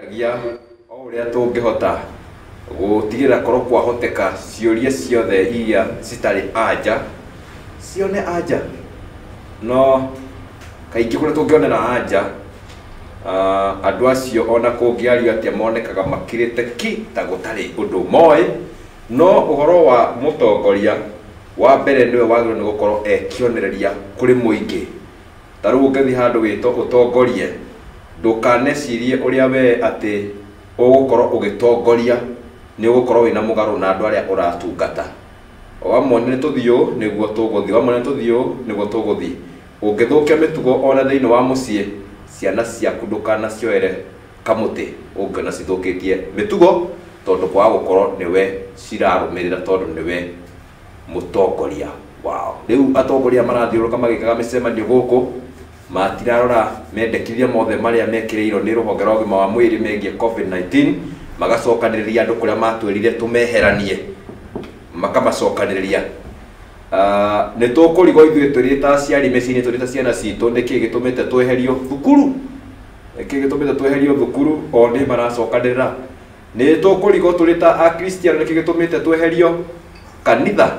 Gia o uria tungihota gutigira korwo kwahoteka ciuria ciothe iria citari anja cione anja no kaingi kuria tungionera anja andu acio ona kungiario atia monekaga makirite ki ta gutari undu moe no uhoro wa mutongoria wa mbere niwe wagirwo ni gukorwo ekionereria kuri muingi taru ungithi handu wito utongorie ndukanecirie uria we ati ugukorwo ugitongoria ni ugukorwo wina mugaru na andu aria uratungata wamone ni tuthio niguo tuguthi wamone ni tuthio niguo tuguthi ungithukia mitugo ona thiini wa mucii ciana ciaku ndukanacionere kamuti ungiona cithukitie mitugo tondu kwa gukorwo niwe cirarumirira tondu niwe mutongoria wao riu atongoria marathiuruka magikaga micemanio guku matirarora mendekithia mothe maria mekireirwo ni ruhonge rwa ũgima wa mwĩrĩ megie COVID-19 magacokanĩrĩria andu kuria matwirire tumeheranie makamacokanĩrĩria ni tukurigo ithuĩ tũrĩ ta aciari mĩciĩ-inĩ tũrĩ ta ciana citũ nĩkĩ gĩtũmĩte tweherio thukuru nĩkĩ gĩtũmĩte tweherio thukuru o nĩ maracokanĩrĩra ni tukurigo tũrĩ ta akristiano nĩkĩ gĩtũmĩte tweherio kanitha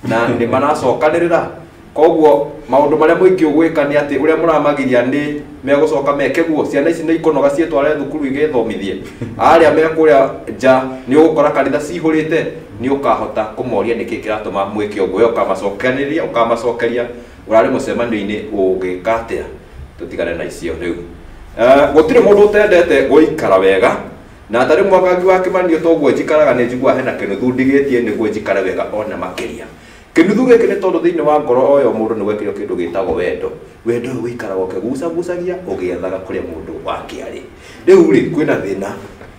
na nĩ maracokanĩrĩra koguo maundu maria muingi ugwika ni ati uria muramagiria ni megucoka mekeguo ciana ici ni ikonoga cietware thukuru igithomithie aria mekuria nja ni ugukora kanitha cihurite ni ukahota kumoria niki kiratuma mwike uguo ukamacokeria urari mucemanio-ini ugika atia tutigane na icio riu gutire mundu utendete guikara wega na tari mwakangi wa kimanio toguo njikaraga ni njigua hena kinuthu ndigitie niguo njikare wega ona makiria kinuthu giki ni tondu thiini wa ngoro oyo mundu ni gwekirwo kindu gitagwo wendo wendo wikaraga ukigucagucagia ugiethaga kuria mundu wake ari riu ri kwina thina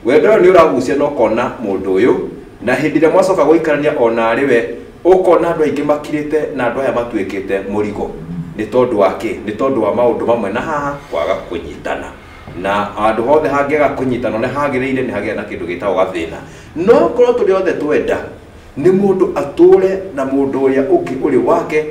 wendo ni uragucia no kona mundu uyu na hindi ria mwacoka guikarania ona ari we ukona andu aingi makirite na andu aya matwikite murigo ni tondu wake ni tondu wa maundu mamwe na haha kwaga kunyitana na andu hothe hangiaga kunyitana ne hagiriire ni hagia na kindu gitagwo gathina no korwo turi othe twenda ni mundu ature na mundu uria ungi uri wake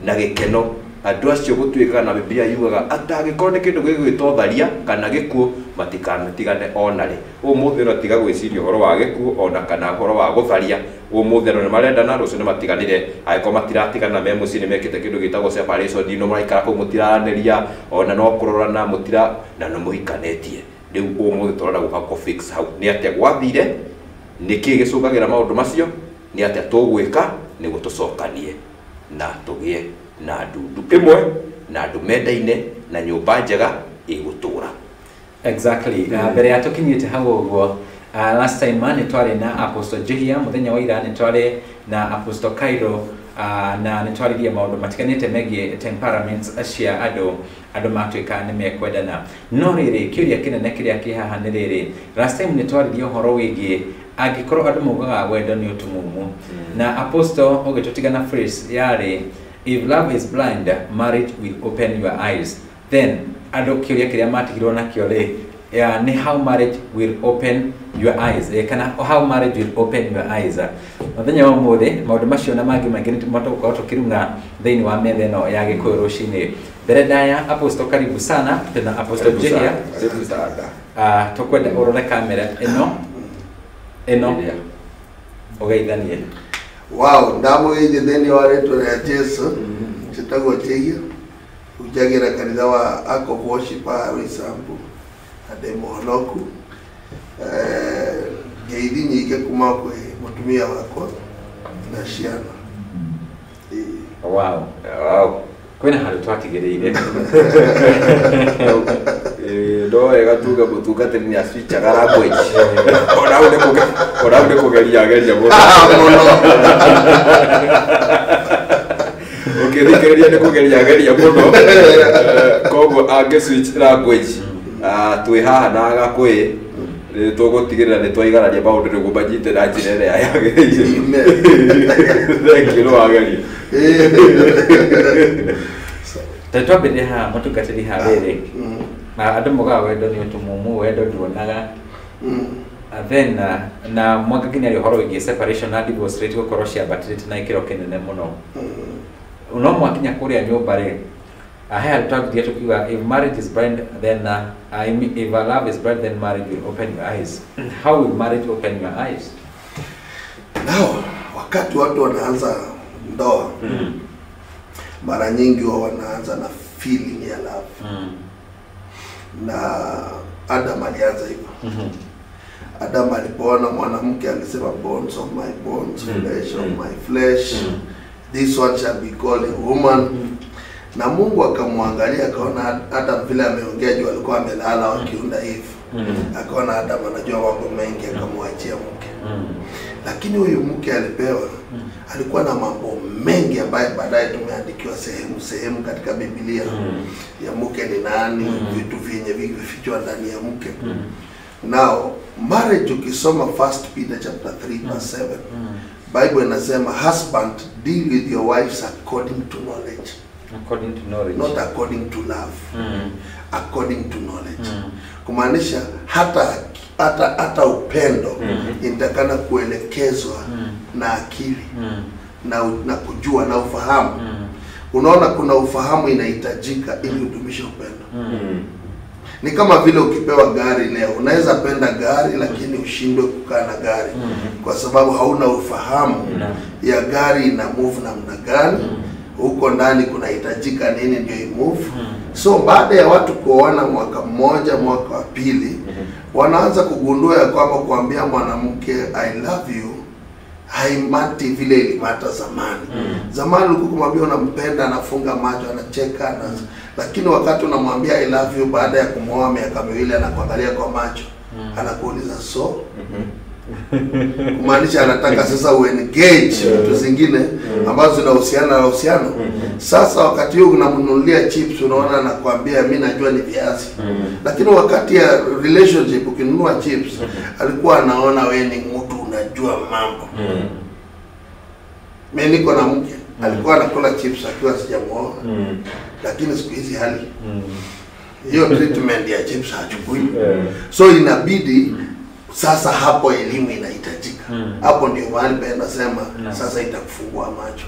na gikeno andu acio gutwikaga na Biblia yugaga atagikorwo ni kindu gigwitotharia kana gikuo matikanatigane onari umuthi no tiga gwiciria horo wa gikuo ona kana horo wa gutharia umuthi no marenda na rucio ni matiganire aiko matiratigana me mucii ni mekite kindu gitagwo separation no maraikara ku mutiraniria ona no kurorana mutira na no muhikanetie riu umuthi turona guka ko fix hau ni atia gwathire niki gicukagira maundu macio ni atia tugwika ni gutucokanie na tugie na ndundu imwe na andu mendaine na nyumba njega igutura exactly mbere ya tukinyite hau uguo last time ni twari na Apostle Jehia muthenya wa ira ni twari na Apostle Cairo na ni twaririe maundu matiganite megie temperaments cia andu matwika ni mekwendana no riri kiuria kinene kiria kihaha ni riri last time ni twaririe horo wigie angikorwo andu mugaga wendo ni utumumu na Apostle ogitutigana phrase yari if love is blind marriage will open your eyes then andu kiuria kiria matigirwo na kio ri ni how marriage will open your eyes kana how marriage will open your eyes muthenya wa muthi maundu macio na mangi maingi ni matoka tukirunga thiini wa metha ino ya gikuyu rucini mbere ndaya Apostle karibu sana tena Apostle Jehia tukwenda urore kamera ino ugeithanie wow ndamugeithie thiini wa ritwa ria Jesu njitagwo Jehia ujagira kanitha wa Ark of Worship Roysambu ande muhonoku ngeithi nyingi kuma kwi mutumia wakwa na ciana wow kwina handu twatigiriire ndo wega tuga mutungatiri ni acicaga language ona undi kugeria muno ukithikiriria ni kugeria muno koguo ange switch language twi haha na agakui tugutigirira ni twaigarania maundu niguo manyite na njira ĩrĩa yagĩrĩire thank you no ageria tatwambire ha mutungatiri ha riri na andu mugaga wendo ni utumumu wendo nduonaga then na mwaka kinya ri horo wigi separation na divorce rate gukorwo cia batirite na ikiro kinene muno no mwakinya kuria nyumba ri haya tutakuja tukiwa if marriage is blind then if a love is blind then marriage will open your eyes. How will marriage open your eyes? Now, wakati watu wanaanza ndoa, mara nyingi wanaanza na feeling ya love. Na Adam alianza hivyo. Adam alipoona mwanamke alisema bones of my bones, flesh of my flesh, this one shall be called a woman. Na Mungu akamwangalia akaona Adam vile ameongea juu alikuwa amelala wakiunda hivi. Akaona Adam anajua mambo mengi akamwachia mke. Lakini huyu mke alipewa alikuwa na mambo mengi ambayo baadaye tumeandikiwa sehemu katika Biblia ya mke ni nani, vitu vyenye vifichwa ndani ya mke. Now, marriage ukisoma 1 Peter chapter 3 verse 7, Bible inasema husband deal with your wives according to knowledge. According to knowledge. Not according to love. According to knowledge. Kumaanisha hata upendo inatakana kuelekezwa na akili na kujua na ufahamu. Unaona kuna ufahamu inahitajika ili udumishe upendo. Ni kama vile ukipewa gari leo, unaweza penda gari lakini ushindwe kukaa na gari kwa sababu hauna ufahamu ya gari ina move namna gani, huko ndani kunahitajika nini ndio imove. So baada ya watu kuoana mwaka mmoja, mwaka wa pili, wanaanza kugundua ya kwamba kuambia mwanamke I love you haimati vile ilimata zamani. Zamani ulikuwa kumwambia unampenda anafunga macho anacheka lakini wakati unamwambia I love you baada ya kumwoa miaka miwili anakuangalia kwa macho anakuuliza so kumaanisha anataka sasa uengage vitu zingine ambazo zinahusiana na uhusiano. Sasa wakati huo unamnunulia chips unaona anakuambia mimi najua ni viazi. Lakini wakati ya relationship ukinunua chips alikuwa anaona wewe ni mtu unajua mambo. Mimi niko na mke alikuwa anakula chips akiwa sijamuoa. Lakini siku hizi hali hiyo treatment ya chips hachukui. So inabidi sasa hapo elimu inahitajika. Hapo ndio mahali pa nasema sasa itakufungua macho.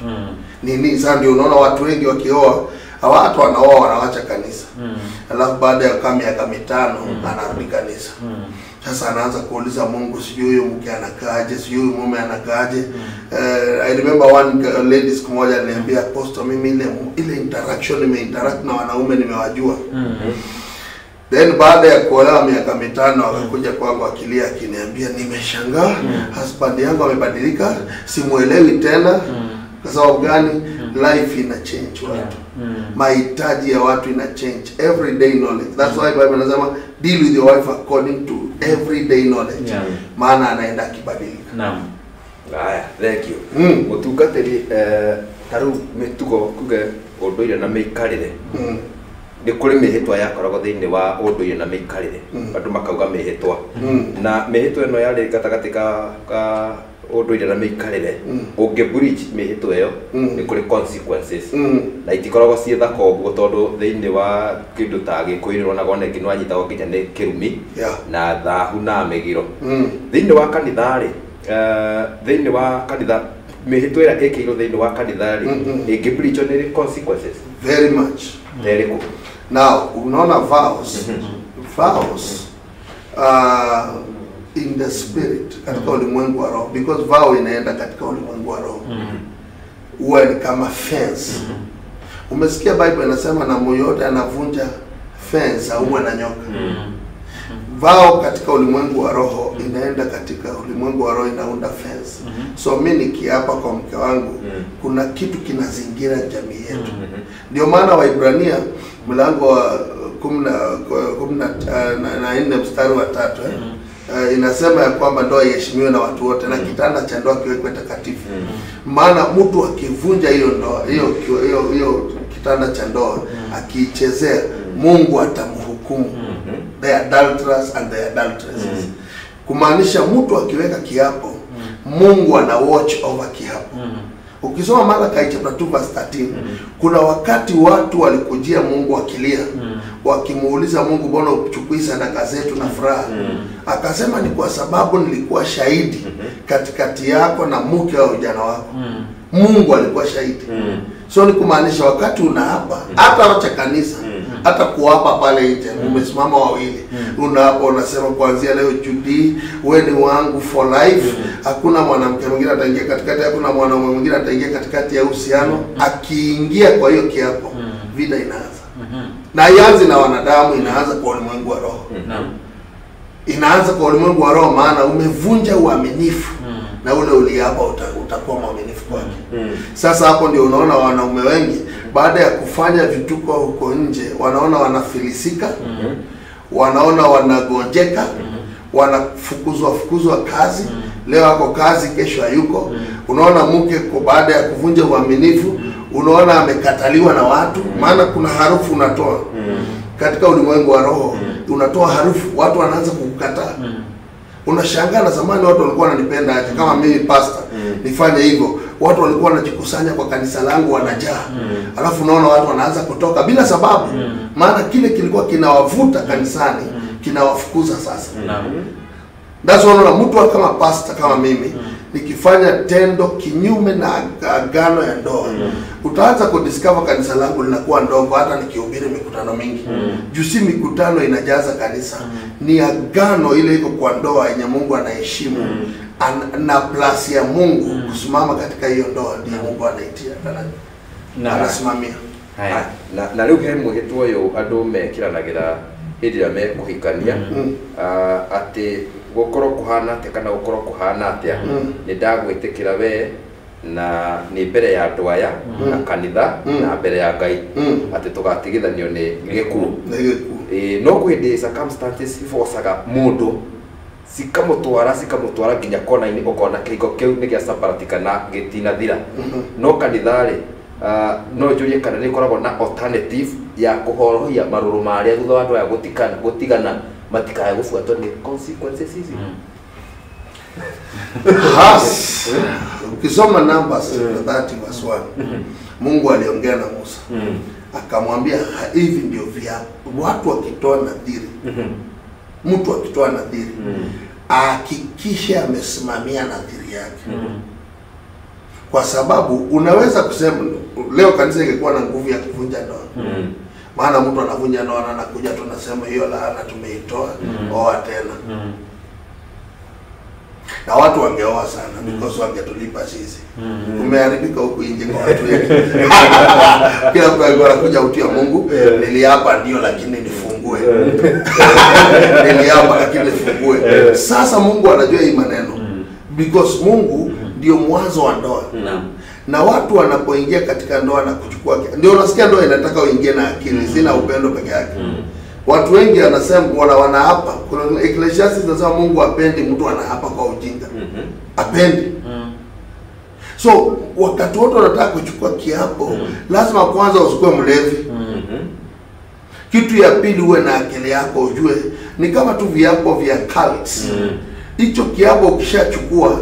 Nini sasa ndio unaona watu wengi wakioa, watu wanaoa wanawacha kanisa. Alafu baada ya kama miaka 5 anarudi kanisa. Sasa anaanza kuuliza Mungu sijui huyu mke anakaaje, sijui huyu mume anakaaje. I remember one lady siku moja aliniambia apostle mimi ile interaction nimeinteract na wanaume nimewajua. Then baada ya kuolewa miaka 5 akakuja kwangu akilia akiniambia nimeshangaa husband yangu amebadilika, simuelewi tena. Kwa sababu gani? Life ina change watu. Mahitaji ya watu ina change. Everyday knowledge. That's why Bible inasema deal with your wife according to everyday knowledge. Maana anaenda kibadilika. Naam. Haya, thank you. Mutungatiri taru mitugo kuge unduire na meikarire. Ni kuri mihitwa yakoragwo thiini wa unduire na meikarire. Andu makauga mihitwa. Na mihitwa eno yari gatagati ka unduire na meikarire. Unge bridge mihitwa iyo ni kuri consequences. Na itikoragwo cie thaka uguo tondu thiini wa kindu ta gikuirwo na gone kinwa nyitagwo kinya ni kirumi na thahu na megiro. Thiini wa kanithari thiini wa kanitha mihitwa ira ikirwo thiini wa kanithari inge bridge ni consequences very much. Very cool. Now, unaona vows, vows in the spirit katika ulimwengu wa roho, because vow inaenda katika ulimwengu wa roho. Huwa ni kama fence. Umesikia Bible inasema na moyo yote anavunja fence au na nyoka. Vow katika ulimwengu wa roho inaenda katika ulimwengu wa roho inaunda fence. So mimi nikiapa kwa mke wangu kuna kitu kinazingira jamii yetu. Ndio maana Waibrania mlango wa 14 mstari wa 3 inasema ya kwamba ndoa iheshimiwe na watu wote na kitanda cha ndoa kiwekwe takatifu. Maana mtu akivunja hiyo ndoa, hiyo kitanda cha ndoa akiichezea, Mungu atamhukumu. The adulterers and the adulteresses. Kumaanisha mtu akiweka kiapo, Mungu ana watch over kiapo. Ukisoma Malachi chapter 2 verse 13, kuna wakati watu walikujia Mungu wakilia, wakimuuliza Mungu, mbona uchukui sadaka zetu na furaha? Akasema ni kwa sababu nilikuwa shahidi katikati yako na mke wa ujana wako. Mungu alikuwa shahidi. So ni kumaanisha wakati unaapa, hata wacha kanisa, hata kuapa pale nje, umesimama wawili, unaapa unasema kuanzia leo Judy, wewe ni wangu for life. Hakuna mwanamke mwingine ataingia katikati, hakuna mwanaume mwingine ataingia katikati ya uhusiano. Akiingia kwa hiyo kiapo, vita inaanza. Na ianze na wanadamu, inaanza kwa ulimwengu wa roho. Inaanza kwa ulimwengu wa roho, maana umevunja uaminifu. Na ule uliapa utakuwa mwaminifu kwake. Sasa hapo ndio unaona wanaume wengi baada ya kufanya vituko huko nje, wanaona wanafilisika, wanaona wanagonjeka, wanafukuzwa kazi. Leo ako kazi, kesho hayuko. Unaona mke kwa baada ya kuvunja uaminifu, unaona amekataliwa na watu, maana kuna harufu unatoa. Katika ulimwengu wa roho unatoa harufu, watu wanaanza kukukataa. Unashangaa na zamani watu walikuwa wananipenda aje, kama mimi pastor nifanye hivyo, watu walikuwa wanajikusanya kwa kanisa langu wanajaa. Alafu unaona watu wanaanza kutoka bila sababu, maana kile kilikuwa kinawavuta kanisani kinawafukuza sasa. That's why unaona mtu kama pastor kama mimi nikifanya tendo kinyume na agano ya ndoa, utaanza kudiscover kanisa langu linakuwa ndogo hata nikihubiri mikutano mingi. Juu si mikutano inajaza kanisa, ni agano ile iko kwa ndoa yenye Mungu anaheshimu. Na plus ya Mungu kusimama katika hiyo ndoa ndiye Mungu anaitia na anasimamia. Na leo he mugetwo yo andu mekiranagira hĩndĩ ĩrĩa mekuhikania atĩ gũkorwo kũhana atĩa kana gũkorwo kũhana atĩa nĩ ndagwĩtĩkĩra we na nĩ mbere ya andũ aya na kanitha na mbere ya Ngai atĩ tũgatigithanio nĩ gĩkuũ. No kwĩ hĩndĩ circumstances ibocaga mũndũ cikamũtwara nginya kona-inĩ, ũkona kĩhiko kĩu nĩ gĩacambaratika na gĩtinathira. No kanitha-rĩ no njũrie kana nĩ koragwo na alternative ya kũhorohia marũrũ marĩa thutha wa andũ aya gũtigana matikae gũbuatwo nĩ consequences hizi. Ukisoma Numbers 30:1, Mungu aliongea na Musa akamwambia hivi ndio vya watu wakitoa nadhiri. Mtu akitoa nadhiri hakikishe amesimamia nadhiri yake. Kwa sababu unaweza kusema leo kanisa ingekuwa na nguvu ya kuvunja ndoa. Maana mtu anavunja ndoa na anakuja tunasema hiyo laana tumeitoa, oa tena. Na watu wangeoa sana because wangetulipa sisi. Umeharibika huku nje kwa watu wengi. Kila mtu alikuwa anakuja utia Mungu, niliapa ndio lakini nifungue. Niliapa lakini nifungue. Sasa Mungu anajua hii maneno because Mungu ndio mwanzo wa ndoa. Na watu wanapoingia katika ndoa na kuchukua, ndio unasikia ndoa inataka uingie na akili, sina upendo peke yake. Watu wengi wanasema wanaapa. Kuna Ecclesiastes inasema Mungu hapendi mtu anaapa kwa ujinga. Hapendi. So wakati wote wanataka kuchukua kiapo, lazima kwanza usikue mlevi. Kitu ya pili uwe na akili yako, ujue ni kama tu viapo vya cults. Hicho kiapo ukishachukua,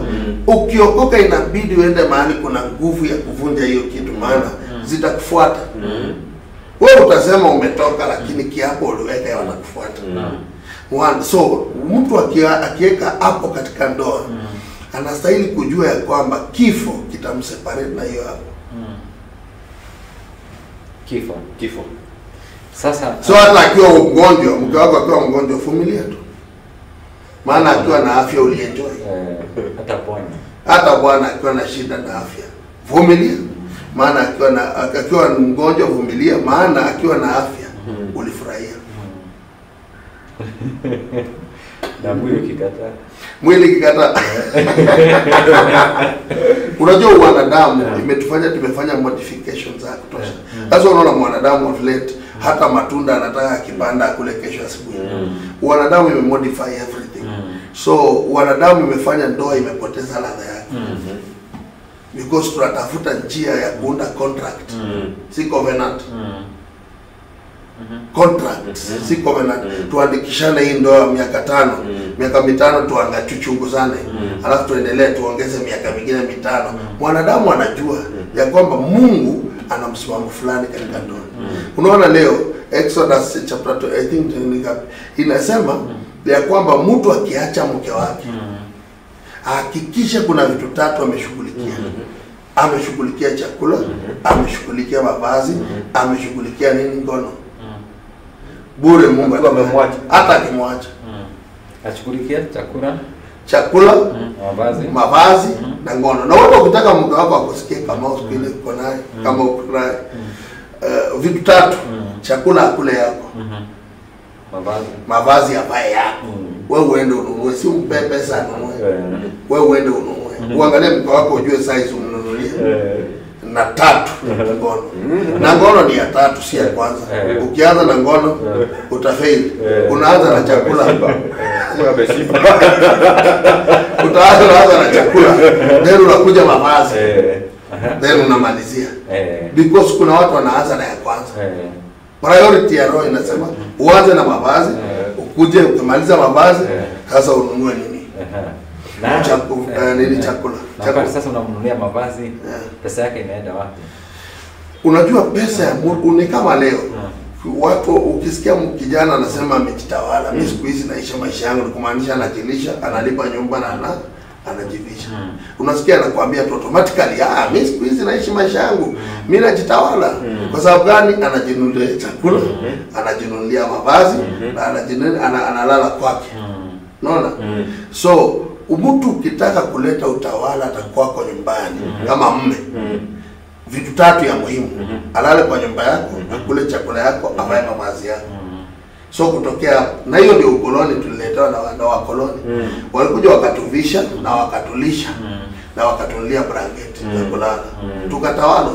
ukiokoka inabidi uende mahali kuna nguvu ya kuvunja hiyo kitu, maana zitakufuata. Wewe utasema umetoka lakini kiapo uliweka wanakufuata. So mtu akiweka hapo katika ndoa, anastahili kujua ya kwamba kifo kitamseparate na hiyo hapo. Kifo. Sasa so hata akiwa mgonjwa, mke wako akiwa mgonjwa, vumilia tu. Maana akiwa na afya ulienjoy. Hata bwana akiwa na shida na afya, vumilia. Maana akiwa mgonjwa, vumilia. Maana akiwa na afya ulifurahia. Na mwili kikataa. Unajua wanadamu tumefanya modifications za kutosha. Sasa unaona mwanadamu of late hata matunda anataka kibanda akule kesho asubuhi. Wanadamu imemodify everything. So wanadamu imefanya ndoa imepoteza ladha yake. Because tunatafuta njia ya kuunda contract, si covenant. Contract, si covenant. Tuandikishane hii ndoa miaka 5, miaka 5 tuchunguzane. Alafu tuendelee tuongeze miaka mingine 5. Mwanadamu anajua ya kwamba Mungu ana msimamo fulani katika ndoa. Unaona leo Exodus chapter 2, I think inasema ya kwamba mtu akiacha mke wake, hakikisha kuna vitu 3 ameshughulikia. ameshughulikia chakula, ameshughulikia mavazi, ameshughulikia nini ngono. Bure Mungu amemwacha. Hata akimwacha. Ashughulikia chakula, mavazi na ngono. Na wewe ukitaka mke wako akusikie kama usiku ile uko naye, kama uko naye vitu tatu, chakula akule yako. Mavazi avae yako. Wewe uende ununue, si umpe pesa anunue. Wewe uende ununue. Uangalie mke wako ujue size umnunulie. Na tatu ngono. Na ngono ni ya tatu, si ya kwanza. Ukianza na ngono utafail. Unaanza na chakula. Utaanza na chakula. Then unakuja mavazi. Then unamalizia. Because kuna watu wanaanza na ya kwanza. Priority ya roho inasema uanze na mavazi, ukuje ukimaliza mavazi, sasa ununue nini? Chakula. Na sasa unamnunulia mavazi, pesa yake inaenda wapi? Unajua pesa ya Mungu ni kama leo. Watu ukisikia kijana anasema amejitawala, mimi siku hizi naisha maisha yangu, ni kumaanisha anajilisha, analipa nyumba na anajivisha. Unasikia anakuambia automatically, mimi siku hizi naishi maisha yangu, mimi najitawala. Kwa sababu gani? Anajinunulia chakula, anajinunulia mavazi, na analala kwake. Unaona? So mtu ukitaka kuleta utawala atakwako nyumbani kama mme. Vitu tatu ya muhimu. Alale kwa nyumba yako, akule chakula yako, avae mavazi yako. So kutokea na hiyo ndio ukoloni tuliletewa na wakoloni. Walikuja wakatuvisha na wakatulisha na wakatunulia blanketi za kulala. Tukatawala.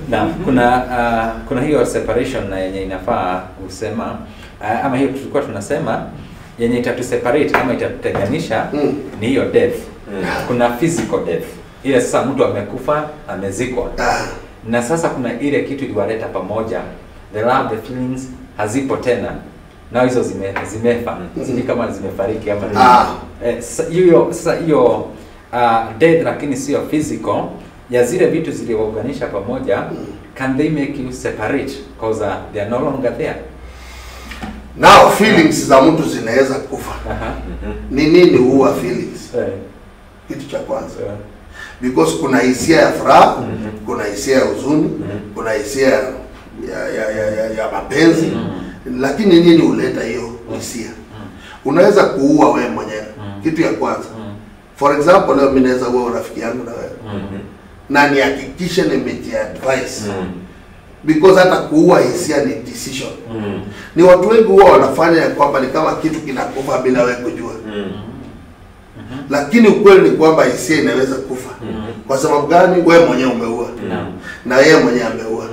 Naam. Kuna hiyo separation na yenye inafaa usema ama hiyo tulikuwa tunasema yenye itatu separate ama itatutenganisha ni hiyo death. Kuna physical death. Ile sasa mtu amekufa, amezikwa. Na sasa kuna ile kitu iliwaleta pamoja. The love, the feelings hazipo tena. Na hizo zimefa. Sijui kama zimefariki ama sasa hiyo death lakini sio physical. Ya zile vitu zilizounganisha pamoja, can they make you separate because they are no longer there? Now feelings za mtu zinaweza kufa. Ni nini huwa feelings? Kitu cha kwanza. Because kuna hisia ya furaha, kuna hisia ya huzuni, kuna hisia ya mapenzi. Lakini nini huleta hiyo hisia? Unaweza kuua wewe mwenyewe. Kitu ya kwanza. For example, leo mimi naweza kuua rafiki yangu na wewe. Na nihakikishe nimejiadvise. Because hata kuua hisia ni decision. Ni watu wengi huwa wanafanya ya kwamba ni kama kitu kinakufa bila wewe kujua. Lakini ukweli ni kwamba hisia inaweza kufa. Kwa sababu gani? Wewe mwenyewe umeua. Na yeye mwenyewe ameua.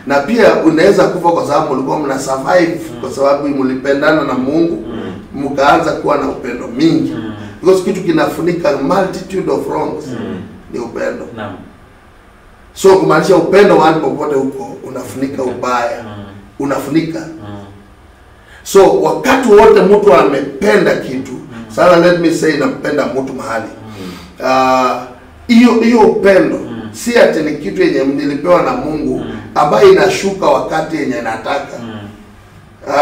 Na pia unaweza kufa kwa sababu mlikuwa mna survive kwa sababu mlipendana na Mungu, mkaanza kuwa na upendo mingi. Because kitu kinafunika multitude of wrongs ni upendo. So kumaanisha upendo mahali popote huko unafunika ubaya. Unafunika. So wakati wote mtu amependa kitu, sasa let me say nampenda mtu mahali. Hiyo upendo si ati ni kitu yenye nilipewa na Mungu ambayo inashuka wakati yenye nataka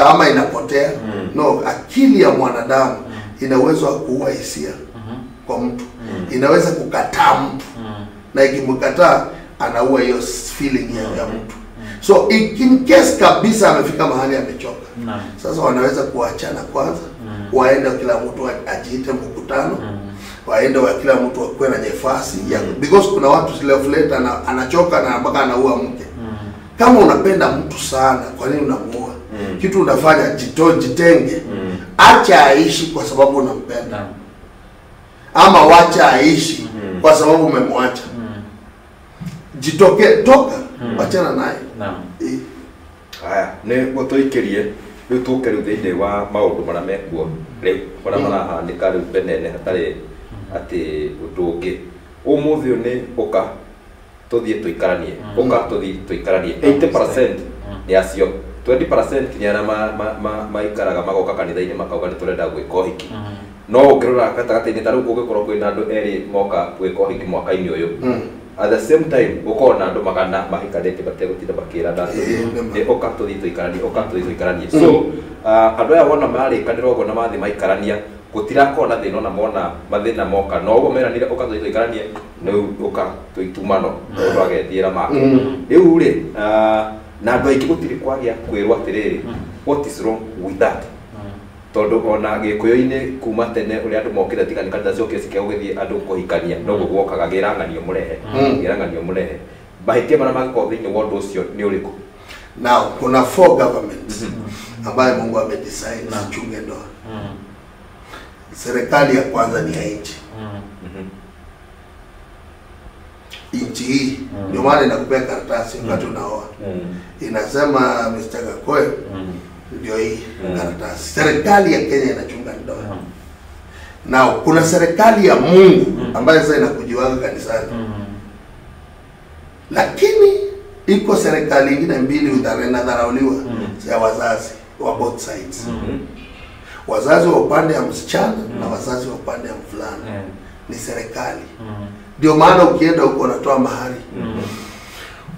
ama inapotea. No, akili ya mwanadamu ina uwezo wa kuua hisia kwa mtu. Inaweza kukataa mtu. Na ikimkataa anaua hiyo feeling ya mtu. So in case kabisa amefika mahali amechoka. Sasa wanaweza kuachana kwanza. Waende kila mtu ajiite mkutano. Waende kila mtu akuwe na nafasi because kuna watu later anachoka na mpaka anaua mke. Kama unapenda mtu sana, kwa nini unamuua? Kitu unafanya jitenge. Acha aishi kwa sababu unampenda. Ama wacha aishi kwa sababu umemwacha. Toka, wachana naye. Haya, ne gotoikerie riu tuke riu thiini wa maundu maria mekuo riu maria marahanika riu benene hatari ati undu ungi umuthi ni uka tuthie tuikaranie 80% ni acio 20% ni ana maikaraga magoka kanitha-ini makauga ni turenda gwika uhiki no ukirora gatagati-ini ta riu kungikorwo kwina andu eri moka gwika uhiki mwaka-ini uyu at the same time ukona andu magana mahikanite bategutinda bakira ndatu ni uka tuthie tuikaranie so andu aya wona marikanira uguo na mathi maikarania gutirakona thina na mona mathina moka no ugo mera nire ukathoikaranie no uka tuitumano ndo agethira maka riu ri na andu aingi gutiri kwagia kwirwa atiriri what is wrong with that tondu ona gikuyu-ini kuma tene uri andu mokire tigani kanitha cio cikia gugithie andu kuhikania no guokaga giranganio murehe bahitia mana magiko thiini wa undu ucio ni uriku. Now kuna 4 governments ambaye Mungu amedesign zichunge ndoa. Serikali ya kwanza ni ya nchi. Nchi hii ndio maana inakupea karatasi wakati unaoa. Inasema Mr. Gakoe ndio hii karatasi. Serikali ya Kenya inachunga ndoa. Now kuna serikali ya Mungu ambayo sasa inakujiwaga kanisani. Lakini iko serikali nyingine mbili udharauliwa ya wazazi wa both sides. Wazazi wa upande ya msichana na wazazi wa upande ya mvulana ni serikali. Ndio maana ukienda huko unatoa mahari.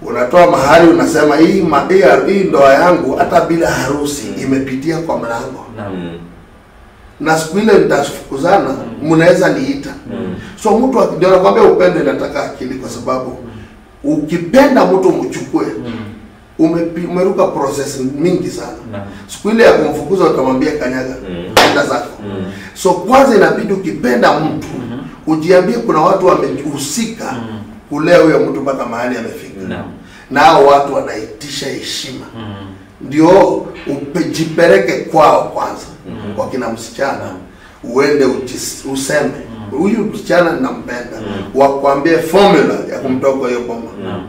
Unatoa mahari unasema hii ndoa yangu hata bila harusi imepitia kwa mlango. Na siku ile mtafukuzana mnaweza niita. So mtu ndio anakuambia upendo inataka akili kwa sababu ukipenda mtu mchukue umeruka process mingi sana. Siku ile ya kumfukuza utamwambia kanyaga enda zako. So kwanza inabidi ukipenda mtu ujiambie kuna watu wamehusika kulea huyo mtu mpaka mahali amefika. Na hao watu wanaitisha heshima. Ndio ujipeleke kwao kwanza. Kwa kina msichana uende useme huyu msichana ninampenda. Wakwambie formula ya kumtoa kwa hiyo boma.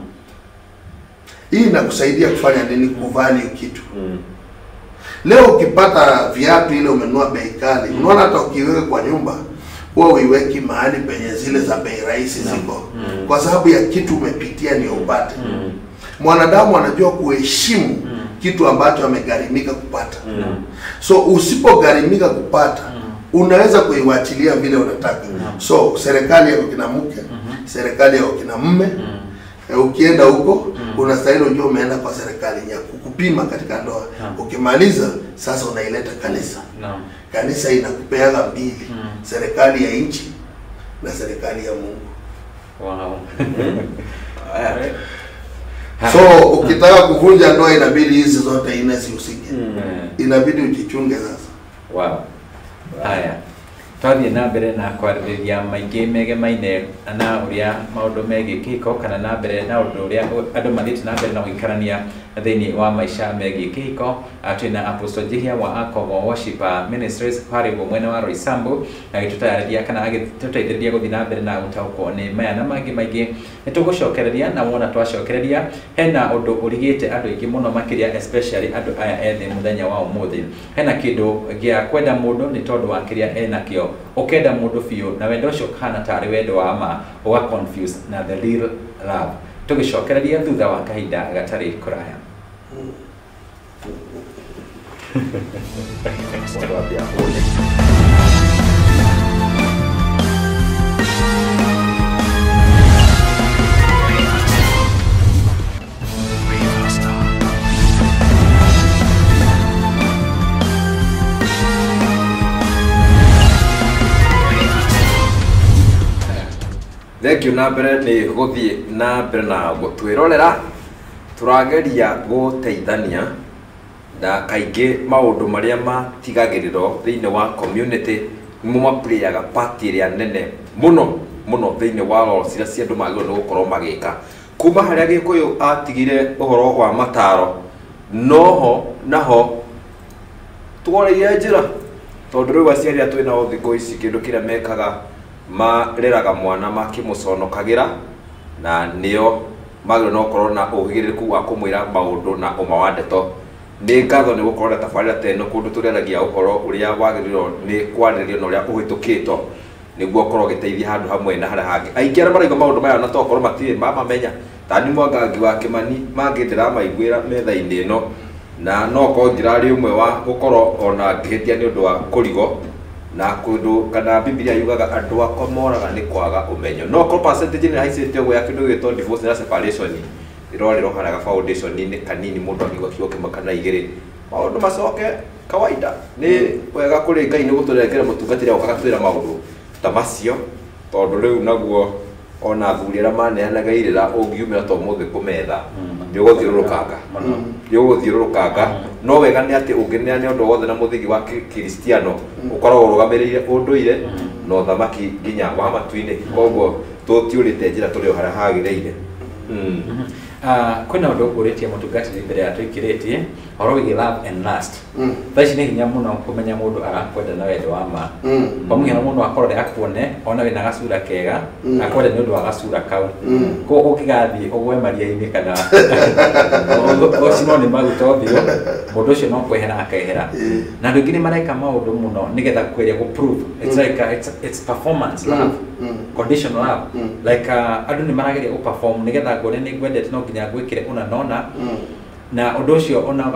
Hii inakusaidia kufanya nini? Kuvalue kitu. Leo ukipata viatu ile umenunua bei kali, unaona hata ukiweka kwa nyumba wewe uiweki mahali penye zile za bei rahisi ziko. Kwa sababu ya kitu umepitia ndio upate. Mwanadamu anajua kuheshimu kitu ambacho amegharimika kupata. So usipogharimika kupata unaweza kuiwachilia vile unataka. So serikali ya kina mke, serikali ya kina mume, ukienda huko unastahili ujue umeenda kwa serikali ya kukupima katika ndoa. Ukimaliza sasa unaileta kanisa. Kanisa inakupeaga mbili, serikali ya nchi na serikali ya Mungu. Wow. So ukitaka kuvunja ndoa inabidi hizi zote ine zihusike. Inabidi ujichunge sasa. Wow. Haya. Twathie na mbere na kwarĩrĩria maingĩ megemaine na ũrĩa maũndũ megiĩ kĩhiko kana na mbere na ũndũ ũrĩa andũ mathiĩte na mbere na gũikarania thĩinĩ wa maica megiĩ kĩhiko. Twĩna Apostle Njihia wa Akobo Worship Ministries harĩ mwena wa Roysambu agĩtũtarĩria kana agĩtũteithĩrĩria gũthiĩ na mbere na gũtaũkwo nĩ maya na mangĩ maingĩ. Nĩtũgũcokereria na wona twacokereria hena ũndũ ũrigĩte andũ aingĩ mũno makĩria especially andũ aya ethĩ mũthenya wa ũmũthĩ. Hena kĩndũ gĩa kwenda mũndũ nĩ tondũ wa kĩrĩa enakĩo. Ukenda mundu biũ na wendo ũcio kana tarĩ wendo wa ma uga confuse na the real love. Tugicokereria thutha wa kahinda gatarĩ kũraya. Thank you na mbere ni guthie na mbere na gutwirorera turageria guteithania na kaingi maundu maria matigagiriro thiini wa community mo maplayaga part iria nene muno thiini wa roro ciria cia andu magirwo ni gukorwo magika kuma haria Gikuyu atigire uhoro wa mataro noho naho tworeire njira tondu riu aciari atwina o thikũ ici kindu kiria mekaga mareraga mwana makimuconokagira na nio magiro no korwo na uhigiriku wa kumwira maundu na uma wa ndeto ni ngatho ni gukorwo tabarira teno kundu tureragia uhoro uria wagiriro ni kwarĩrĩrio na uria uhitukito niguo korwo giteithia handu hamwe na haria hangi aingi aria maraiga maundu maya na tokorwo matirĩ mamamenya tani Mwangangi wa Kimani mangĩndĩra maiguĩra metha-inĩ ĩno na no korwo njĩrarĩ ũmwe wa gukorwo ona ngĩhĩtia nĩ ũndũ wa kũrigo na kundu kana Biblia yugaga andu akwa moraga ni kwaga umenyo no ko percentage ni haicite ugo ya kindu gitwa divorce na separation irorero haraga foundation ni kanini mundu akigwa kio kimakana igiri maundu macoke kawaida ni wega kuri Ngai ni guturekera mutungatira ukakatwira maundu ta macio tondu riu naguo ona athuri aria maneanaga irira ungiumira to muthi kumetha ni uguthiurukanga no wega ni ati ungineana undu wothe na muthigi wa Kristiano ukoragwo urugamirire unduire no thamaki nginya wa matu-ini koguo tutiurite njira turi haria hagiriire kwina undu uritie mutungatiri mbere ya twikiritie horo wigi love and lust thaci ni hinya muno kumenya mundu arakwenda na wendo wa ma kwa muhiano mundu akorwo akuone ona wina gacura kega akwenda ni undu wa gacura kau ko ukigathi ugwe maria-ini kana ocino ni magutothio mundu ucio no kwehera akehera na andu ingi ni maraika maundu muno nigetha kweria gu prove it's like it's performance love conditional love like andu ni marageria gu perform nigetha ngone ni gwendete no nginya gwikire una nona na undu ucio ona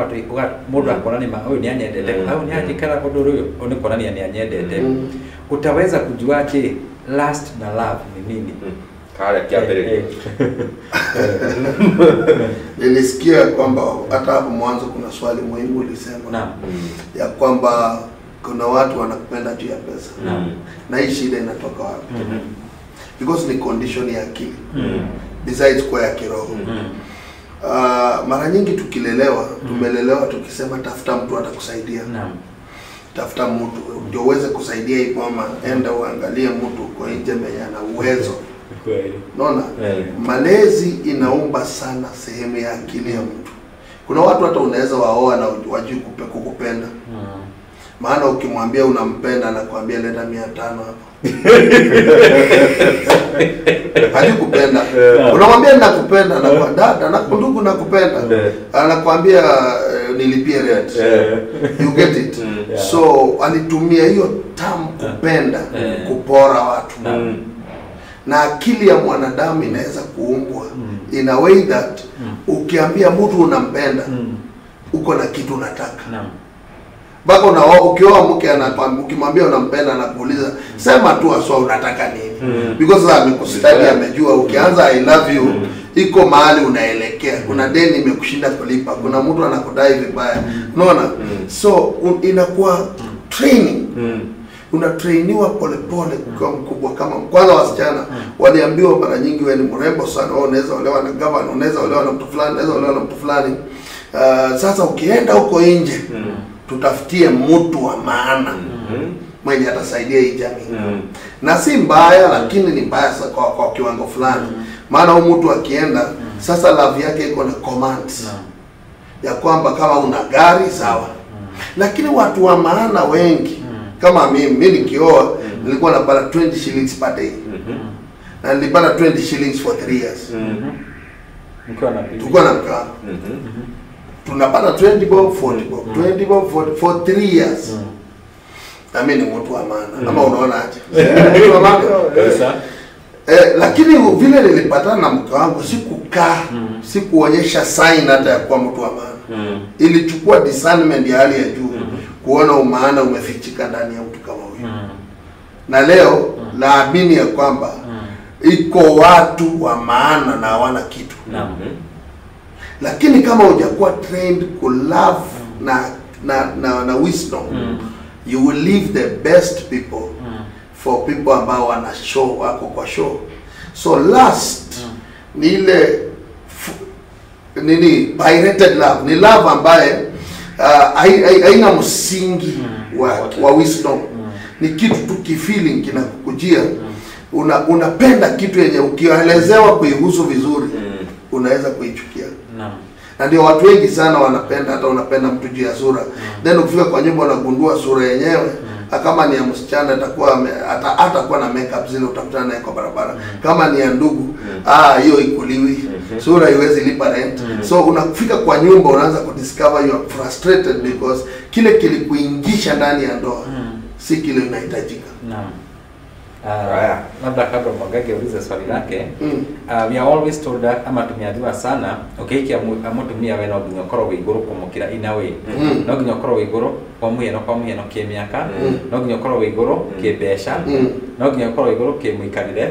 mundu akona ni uyu ni anyendete au ni ajikara undu uyu ni kuonania ni anyendete utaweza kujua je lust na love ni nini kale kiambere nilisikia kwamba hata hapo mwanzo kuna swali muhimu ulisema ya kwamba kuna watu wanapenda juu ya pesa na hii shida inatoka wapi because ni condition ya akili besides kwa ya kiroho mara nyingi tukilelewa tumelelewa tukisema tafuta mtu atakusaidia tafuta mtu ndio uweze kusaidia hii mama enda uangalie mtu kwa nje mwenye ana uwezo kweli unaona malezi inaumba sana sehemu ya akili ya mtu kuna watu hata unaweza waoa na wajui kukupenda maana ukimwambia unampenda anakuambia leta 500 hapa hadi kupenda unamwambia ninakupenda na kwa dada na ndugu nakupenda anakuambia nilipie rent you get it so alitumia hiyo term kupenda kupora watu na akili ya mwanadamu inaweza kuumbwa in a way that ukiambia mtu unampenda uko na kitu unataka bako na ukioa mke ukimwambia unampenda anakuuliza sema tu aswa unataka nini because amekustadi amejua ukianza I love you iko mahali unaelekea kuna deni imekushinda kulipa kuna mtu anakudai vibaya unaona so inakuwa training unatrainiwa polepole kwa mkubwa kama kwanza wasichana waliambiwa mara nyingi wewe ni mrembo sana wewe unaweza olewa na governor unaweza olewa na mtu fulani unaweza olewa na mtu fulani sasa ukienda huko nje tutafutie mtu wa maana mwenye atasaidia hii jamii na si mbaya lakini ni mbaya kwa kiwango fulani maana huyu mtu akienda sasa love yake iko na commands ya kwamba kama una gari sawa lakini watu wa maana wengi kama mimi nikioa nilikuwa napata 20 shillings per day na nilipata 20 shillings for 3 years tulikuwa na mkaa tunapata 20 bob 40 bob 20 bob for 3 years na mimi ni mtu wa maana ama unaona aje mtu wa maana lakini vile nilipatana na mke wangu sikukaa sikuonyesha sign hata ya kuwa mtu wa maana ilichukua discernment ya hali ya juu kuona umaana umefichika ndani ya mtu kama huyo na leo naamini ya kwamba iko watu wa maana na hawana kitu lakini kama hujakuwa trained ku love na wisdom you will leave the best people for people ambao wana show wako kwa show so lust ni ile nini pirated love ni love ambaye haina msingi wa wisdom ni kitu tu kifeeling kinakukujia unapenda kitu yenye ukielezewa kuihusu vizuri unaweza kuichukia na ndio watu wengi sana wanapenda hata unapenda mtu juu ya sura then ukifika kwa nyumba unagundua sura yenyewe kama ni ya msichana atakuwa na makeup zile utakutana naye kwa barabara kama ni ya ndugu hiyo ikuliwi sura haiwezi lipa rent so unafika kwa nyumba unaanza kudiscover you are frustrated because kile kilikuingisha ndani ya ndoa si kile unahitajika labda kabla Mwagage ulize swali lake we are always told that ama tumeambiwa sana ukiikia mutumia we no nginya ukorwo wi iguru kumukira ina we no nginya ukorwo wi iguru kwa muhiano kimiaka no nginya ukorwo wi iguru kibeca no nginya ukorwo wi iguru kimuikarire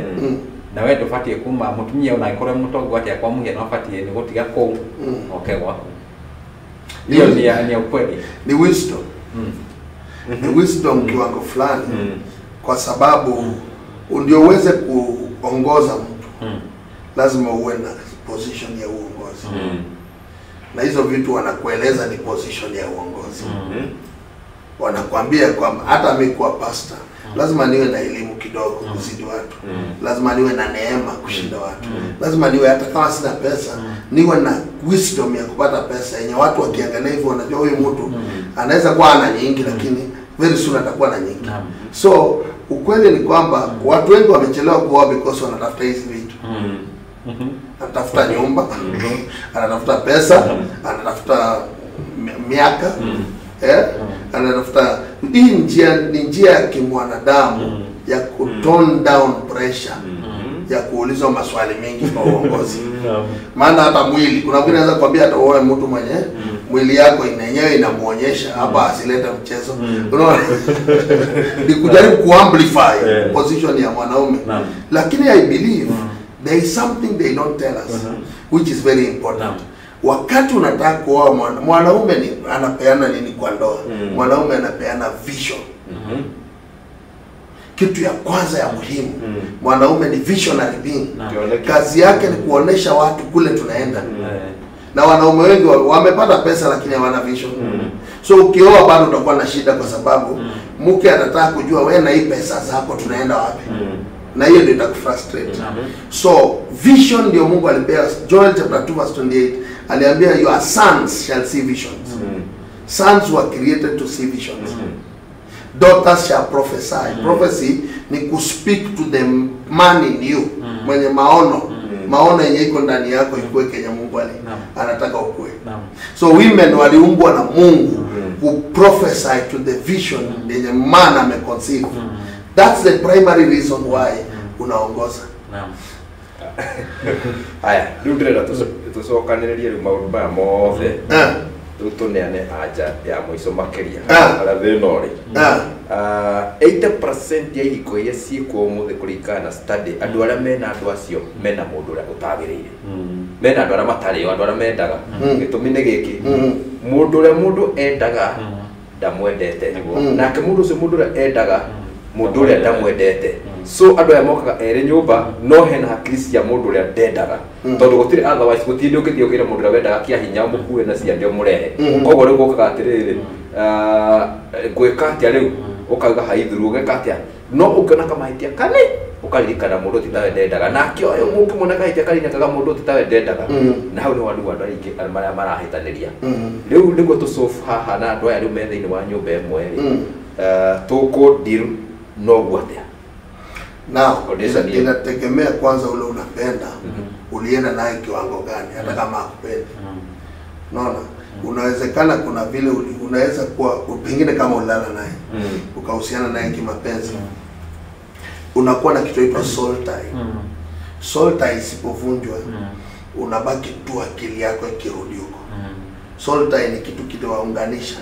na we tufatie kuma mutumia una ikorwo mutongo atia kwa muhiano afatie ni gutiga kuu okegwa Hiyo ni ukweli. Ni wisdom. Ni wisdom kiwango fulani. Kwa sababu ndio uweze kuongoza mtu. Lazima uwe na position ya uongozi. Na hizo vitu wanakueleza ni position ya uongozi. Wanakuambia kwamba hata mimi kuwa pastor lazima niwe na elimu kidogo kuzidi watu. Lazima niwe na neema kushinda watu. Lazima niwe hata kama sina pesa, niwe na wisdom ya kupata pesa yenye watu wakiangalia hivyo wanajua huyu mtu anaweza kuwa ana nyingi lakini very soon atakuwa na nyingi. So ukweli ni kwamba watu wengi wamechelewa kuoa because wanatafuta hizi vitu. Anatafuta nyumba, anatafuta pesa, anatafuta miaka, anatafuta hii njia ya kimwanadamu ya ku tone down pressure, ya kuulizwa maswali mengi kwa uongozi. Maana hata mwili, kuna mwingine anaweza kuambia hata uoe mtu mwenye mwili yako yenyewe inamuonyesha hapa asilete mchezo. Unaona? Ni kujaribu kuamplify position ya mwanaume. Lakini I believe there is something they don't tell us which is very important. Wakati unataka kuoa mwanaume ni anapeana nini kwa ndoa? Mwanaume anapeana vision. Kitu ya kwanza ya muhimu, mwanaume ni visionary being. Kazi yake ni kuonesha watu kule tunaenda. Na wanaume wengi wamepata pesa lakini hawana vision. So ukioa bado utakuwa na shida kwa sababu mke atataka kujua wewe na hii pesa zako tunaenda wapi. Na hiyo ndio itakufrustrate. So vision ndio Mungu alipea. Joel chapter 2 verse 28 aliambia your sons shall see visions. Sons were created to see visions. Daughters shall prophesy. Prophecy ni ku speak to the man in you. Mwenye maono yenye iko ndani yako ikuwe kenye Mungu anataka ukue. So women waliumbwa na Mungu ku prophesy to the vision yenye man ameconceive. That's the primary reason why unaongoza. Haya, ndio ndio tusokanĩrĩrie rĩu maũndũ maya mothe. Tuneane aja ya mwiso makeria ala thenori 80% ya iriko iria ciĩkwo mũthĩ kũringana na study andũ arĩa mena andũ acio mena mũndũ ũrĩa ũtagĩrĩire, mena andũ arĩa matarĩ andũ arĩa mendaga. Gĩtũmi nĩ gĩkĩ, mũndũ ũrĩa mũndũ endaga ndamwendete, nake mũndũ ũcio mũndũ ũrĩa endaga mũndũ ũrĩa ndamwendete. So andũ aya mokaga erĩ nyũmba no hena hakiri cia mũndũ ũrĩa ndendaga, tondũ gũtirĩ otherwise gũtirĩ ũngĩthiĩ ũgĩre mũndũ ũrĩa wendaga kĩa hinya mũkuue na ciande ũmũrehe. Koguo rĩu gũkaga atĩrĩrĩ, gwĩka atĩa rĩu ũkauga haithuru ũgeka atĩa, no ũkĩona kamahĩtia kanĩ ũkaririkana mũndũ titawe ndendaga, nake ũyũ mũkĩmwona kahĩtia karinĩkaga mũndũ titawe ndendaga, na hau nĩ wandu andũ aingĩ marĩa marahĩtanĩria. Rĩu nĩguo tũcofu haha na andũ aya rĩu me thĩinĩ wa nyũmba ĩmwe rĩ, tũkũndiru noguo atĩa. Now, inategemea kwanza ule unapenda, ulienda naye kiwango gani, hata kama hakupendi. Unaona? Unawezekana kuna vile unaweza kuwa pengine kama ulala naye, ukahusiana naye kimapenzi. Unakuwa na kitu inaitwa soul tie. Soul tie isipovunjwa, unabaki tu akili yako ikirudi huko. Soul tie ni kitu kitawaunganisha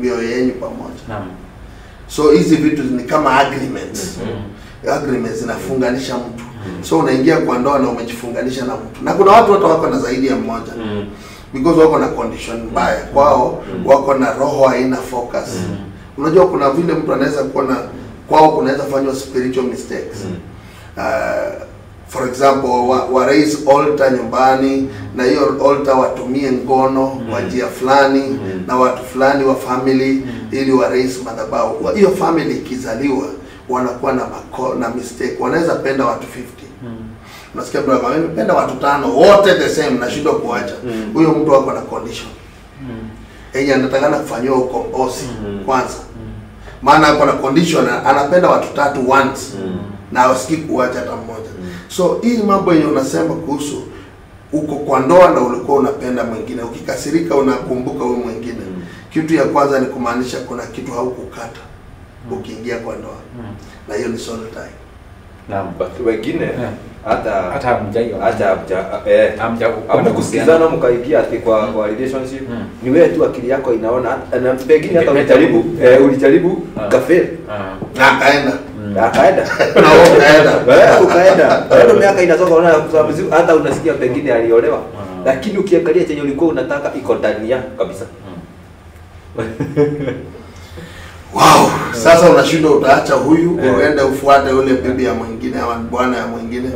mioyo yenu pamoja. So hizi vitu ni kama agreements. Agreements zinafunganisha mtu. So unaingia kwa ndoa na umejifunganisha na mtu. Na kuna watu wako na zaidi ya mmoja. Because wako na condition mbaya. Kwao wako na roho haina focus. Unajua kuna vile mtu anaweza kuwa na kwao kunaweza fanywa spiritual mistakes. For example, wa raise altar nyumbani na hiyo altar watumie ngono kwa njia fulani na watu fulani wa family ili wa raise madhabahu. Hiyo family ikizaliwa wanakuwa na mistake. Wanaweza penda watu 50. Unasikia mtu kama mimi penda watu 5 wote the same na shida kuacha. Huyo mtu wako na condition. Yeye anatakana kufanywa ukombozi kwanza. Maana ako na condition anapenda watu 3 once na hasikii kuacha hata mmoja. So hii mambo yenye unasema kuhusu uko kwa ndoa na ulikuwa unapenda mwingine, ukikasirika unakumbuka wewe mwingine. Kitu ya kwanza ni kumaanisha kuna kitu haukukata ukiingia kwa ndoa. Na hiyo ni soul tie. Naam, but wengine hata mjaiyo hapo kusikizana mkaingia ati kwa relationship ni wewe tu akili yako inaona, na pengine hata ulijaribu kafeli akaenda ukaenda bado miaka inasonga, unaona hata unasikia pengine aliolewa, lakini ukiangalia chenye ulikuwa unataka iko ndani ya kabisa. Wow, sasa unashindwa utaacha huyu uende ufuate yule bibi ya mwingine ama bwana ya mwingine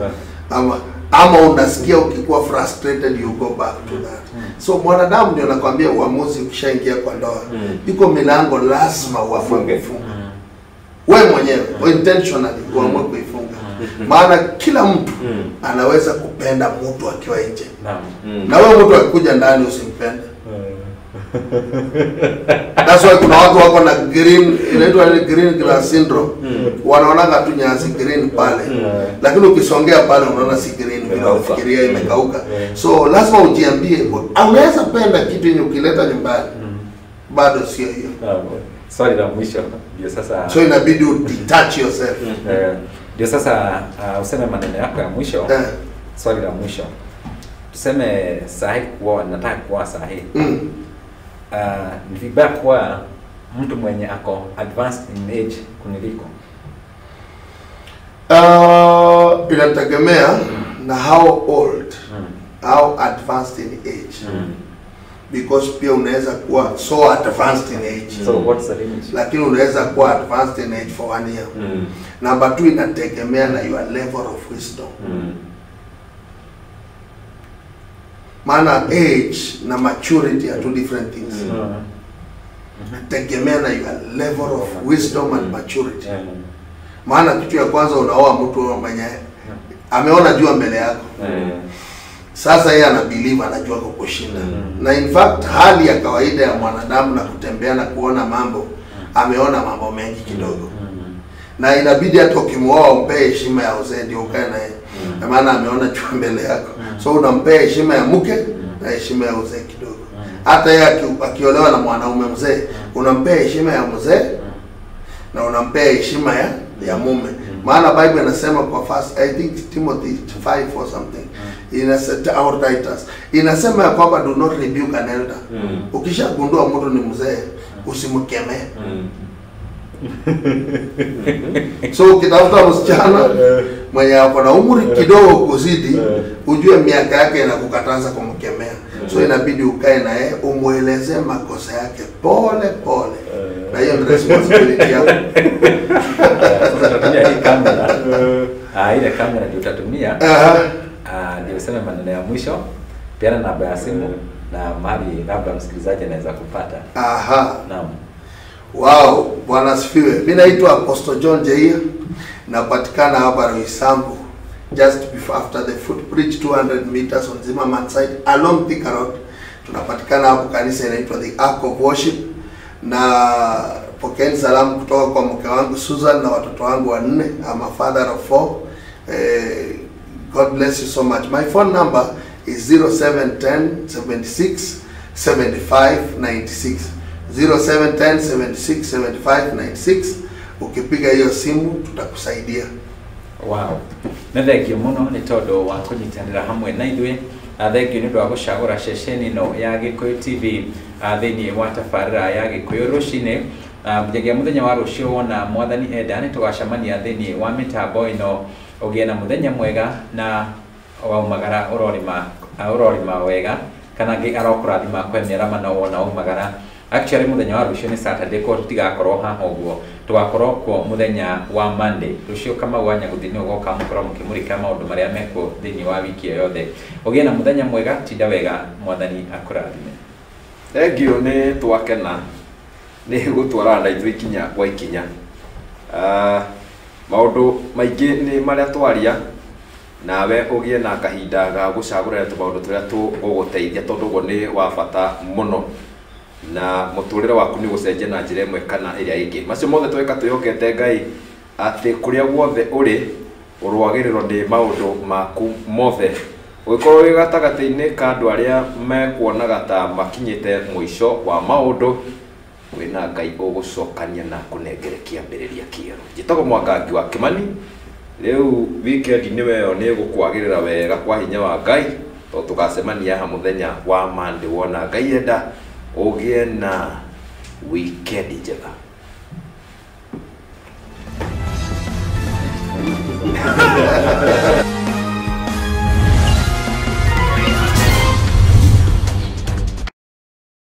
ama unasikia ukikuwa frustrated you go back to that. So mwanadamu ndio nakwambia uamuzi ukishaingia kwa ndoa. Iko milango lazima uafunge. Wewe mwenyewe intentionally uamue kuifunga. Maana kila mtu anaweza kupenda mtu akiwa nje. Na wewe mtu akikuja ndani usimpende. That's why kuna watu wako na green, inaitwa green grass syndrome. Wanaona tu nyasi green pale. Lakini ukisongea pale unaona si green, unafikiria imekauka. So lazima ujiambie, unaweza penda kitu yenye ukileta nyumbani. Bado sio hiyo. Swali la mwisho ndio sasa. So inabidi detach yourself. Ndio sasa useme maneno yako ya mwisho. Swali la mwisho. Tuseme sahi kwa nataka kuwa sahi. Ni vibaya kwa mtu mwenye ako advanced in age kuniliko. Inategemea na how old, how advanced in age. Because pia unaweza kuwa so advanced in age. So what's the limit? Lakini unaweza kuwa advanced in age for 1 year. Number 2, inategemea na your level of wisdom. Maana age na maturity are 2 different things. Inategemea na your level of wisdom and maturity. Maana kitu ya kwanza unaoa mtu mwenye ameona jua mbele yako. Sasa yeye ana believe anajua kukushinda. Na in fact hali ya kawaida ya mwanadamu na kutembea na kuona mambo, ameona mambo mengi kidogo. Na inabidi hata ukimuoa umpe heshima ya uzee ndio ukae naye. Na maana ameona jua mbele yako. So unampa heshima ya mke na heshima ya uzee kidogo. Hata yeye akiolewa na mwanaume mzee, unampa heshima ya mzee na unampa heshima ya mume. Maana Bible inasema kwa first, I think Timothy 5 or something. Inasema our writers. Inasema ya kwamba do not rebuke an elder. Ukishagundua mtu ni mzee, usimkemee. So ukitafuta msichana mwenye ako na umri kidogo kuzidi, ujue miaka yake inakukataza kumkemea. So inabidi ukae na yeye umuelezee makosa yake pole pole. Na hiyo ni responsibility yako. Tutatumia hii kamera. Ile kamera ndio utatumia. Ndio sema maneno ya mwisho. Pia na namba ya simu na mahali labda msikilizaji anaweza kupata. Naam. Wow, Bwana asifiwe. Mimi naitwa Apostle John Jeia. Napatikana hapa Roysambu, just before after the footbridge 200 meters on Zimmerman side along Thika Road. Tunapatikana hapo, kanisa inaitwa The Ark of Worship. Na pokeeni salamu kutoka kwa mke wangu Susan na watoto wangu 4. I'm a father of 4. God bless you so much. My phone number is 0710 76 75 96. 0710 76 75 96. Ukipiga hiyo simu tutakusaidia. Wow. Na thengio muno ni tondu wa kunyitanira hamwe na ithuĩ. Thengio ni ũndũ wa gũcagũra ceceni ĩno ya Gĩkũyũ TV thĩinĩ wa tabarĩra ya Gĩkũyũ rũcinĩ. Nginyagia mũthenya wa rũciũ wona Mwathani enda nĩ tũgacemania thĩinĩ wa mĩtambo ĩno. Ũgĩe na mũthenya mwega na waumagara ũrorima wega kana ngĩ arokũrathima kwemĩara na wona umagara. Actually muthenya wa rũciũ nĩ Saturday, ko tutigakorwo haha ũguo, tugakorwo kuo muthenya wa Monday. Rũciũ kama wanya gũthini ũgoka mũkorwo mũkĩmũrĩka maũndũ marĩa mekwo thĩinĩ wa wiki yothe. Ũgĩe na mũthenya mwega, tinda wega, Mwathani akũrathime. Thengio nĩ twakena nĩ gũtwarana na ithuĩ ikinya gwa ikinya. Maũndũ maingĩ nĩ marĩa twaria nawe ũgĩe na kahinda ga gũcagũra tũmaũndũ tũrĩa tũgũgũteithia, tondũ ũguo nĩ wa bata mũno na mũtũrĩre waku nĩ gũcenjia na njĩra ĩmwe kana ĩrĩa ĩngĩ. Macio mothe tweka twĩhokete Ngai atĩ kũrĩa guothe ũrĩ ũrũagĩrĩrwo nĩ maũndũ maku mothe. Ũgĩkorwo wĩ gatagatĩ-inĩ ka andũ arĩa mekuonaga ta makinyĩte mũico wa maũndũ, wĩna Ngai ũgũcokania na kũnengere kĩambĩrĩria kĩerũ. Njĩtagwo Mwangangi wa Kĩmani. Rĩu weekend nĩwe nĩ gũkwagĩrĩra wega kwa hinya wa Ngai, tondũ tũgacemania haha mũthenya wa Monday wona Ngai enda. Ũgĩe na weekend njega.